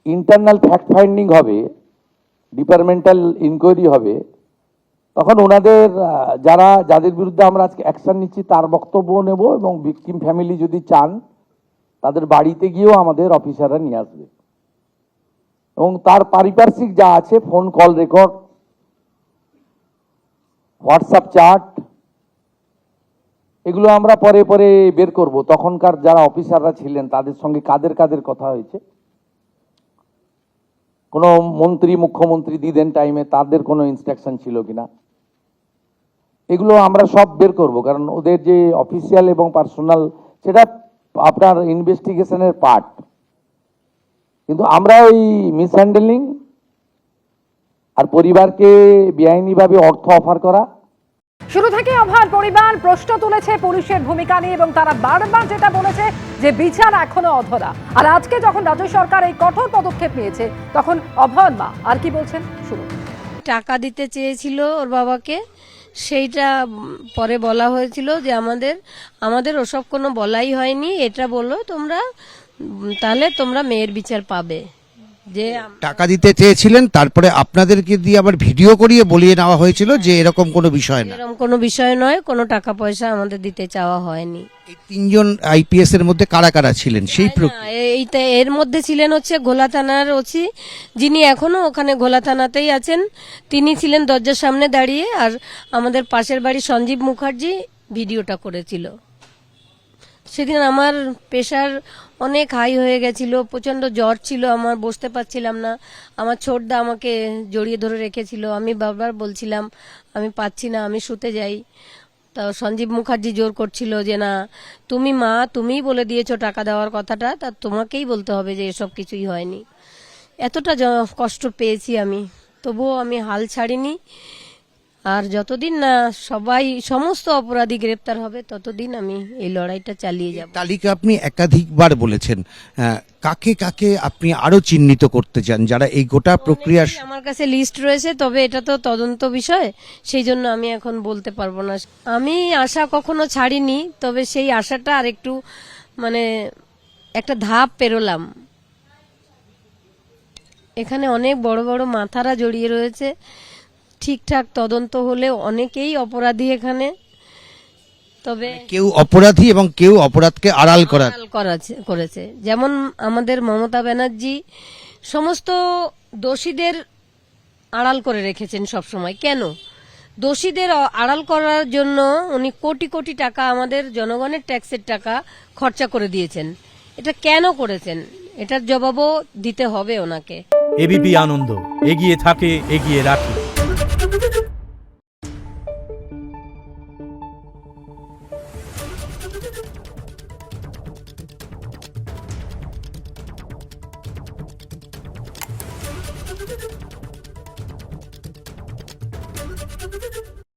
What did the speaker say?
Internal fact finding হবে, departmental inquiry হবে, তখন ওনাদের যাদের বিরুদ্ধে আমরা আজকে অ্যাকশন নিচ্ছি তার বক্তব্য নেব, এবং ভিকটিম ফ্যামিলি যদি চান তাদের বাড়িতে গিয়েও আমাদের অফিসাররা নিয়ে আসবে, এবং তার পারিপার্শ্বিক যা আছে, phone call record, WhatsApp chat, এগুলো আমরা পরে পরে বের করব। তখনকার যারা অফিসাররা ছিলেন তাদের সঙ্গে কাদের কাদের কথা হয়েছে, কোনো মন্ত্রী মুখ্যমন্ত্রী দিদেন টাইমে তাদের কোনো ইনস্ট্রাকশন ছিল কিনা, এগুলো আমরা সব বের করব। কারণ ওদের যে অফিসিয়াল এবং পার্সোনাল, সেটা আপনার ইনভেস্টিগেশনের পার্ট, কিন্তু আমরা ওই মিসহ্যান্ডেলিং আর পরিবারকে বেআইনিভাবে অর্থ অফার করা। শুরু থেকে অভয়ার পরিবার প্রশ্ন তুলেছে পুলিশের ভূমিকা নিয়ে, এবং তারা বারবার যেটা বলেছে যে বিচার এখনো অধরা। আর আজকে যখন রাজ্য সরকার এই কঠোর পদক্ষেপ নিয়েছে, তখন অভয়ের মা আর কি বলছেন শুনুন। টাকা দিতে চেয়েছিল ওর বাবাকে, সেইটা পরে বলা হয়েছিল যে আমাদের ওসব কোনো বলাই হয়নি, এটা বলো তোমরা, তাহলে তোমরা মেয়ের বিচার পাবে। যে টাকা দিতে চেয়েছিলেন, তারপরে আপনাদেরকে দিয়ে আবার ভিডিও করিয়ে বলিয়ে নেওয়া হয়েছিল যে এরকম কোনো বিষয় না, এরকম কোনো বিষয় নয়, কোনো টাকা পয়সা আমাদের দিতে চাওয়া হয়নি। এই তিনজন আইপিএস এর মধ্যে কারা কারা ছিলেন সেই এইটা এর মধ্যে ছিলেন হচ্ছে ঘোলা থানার ওসি, যিনি এখনো ওখানে ঘোলা থানাতেই আছেন, তিনি ছিলেন দরজার সামনে দাঁড়িয়ে, আর আমাদের পাশের বাড়ি সঞ্জীব মুখার্জি ভিডিওটা করেছিল। সেদিন আমার প্রেশার অনেক হাই হয়ে গেছিল, প্রচন্ড জ্বর ছিল, আমার বসতে পারছিলাম না, আমার ছোটদা আমাকে জড়িয়ে ধরে রেখেছিল, আমি বারবার বলছিলাম আমি পাচ্ছি না, আমি শুতে যাই। তা সঞ্জীব মুখার্জি জোর করছিল যে না, তুমি মা, তুমিই বলে দিয়েছো টাকা দেওয়ার কথাটা, তা তোমাকেই বলতে হবে যে এসব কিছুই হয়নি। এতটা কষ্ট পেয়েছি আমি, তবুও আমি হাল ছাড়িনি। আর যতদিন না সমস্ত অপরাধী গ্রেপ্তার হবে, ততদিন আমি এই লড়াইটা চালিয়ে যাব। তালিকা আপনি একাধিকবার বলেছেন, কাকে কাকে আপনি আরো চিহ্নিত করতে চান যারা এই গোটা প্রক্রিয়া? আমার কাছে লিস্ট রয়েছে, তবে এটা তো তদন্ত বিষয়, সেই জন্য আমি এখন বলতে পারবো না। আমি আশা কখনো ছাড়িনি, তবে সেই আশাটা আর একটু মানে একটা ধাপ পেরোলাম। এখানে অনেক বড় বড় মাথারা জড়িয়ে রয়েছে, ঠিকঠাক তদন্ত হলে অনেকেই অপরাধী এখানে, তবে কেউ অপরাধী এবং কেউ অপরাধকে আড়াল করেছে। যেমন আমাদের মমতা ব্যানার্জি সমস্ত দোষীদের আড়াল করে রেখেছেন সবসময়। কেন? দোষীদের আড়াল করার জন্য উনি কোটি কোটি টাকা, আমাদের জনগণের ট্যাক্সের টাকা খরচা করে দিয়েছেন। এটা কেন করেছেন, এটার জবাবও দিতে হবে ওনাকে। এবিপি আনন্দ, এগিয়ে থাকে, এগিয়ে রাখে।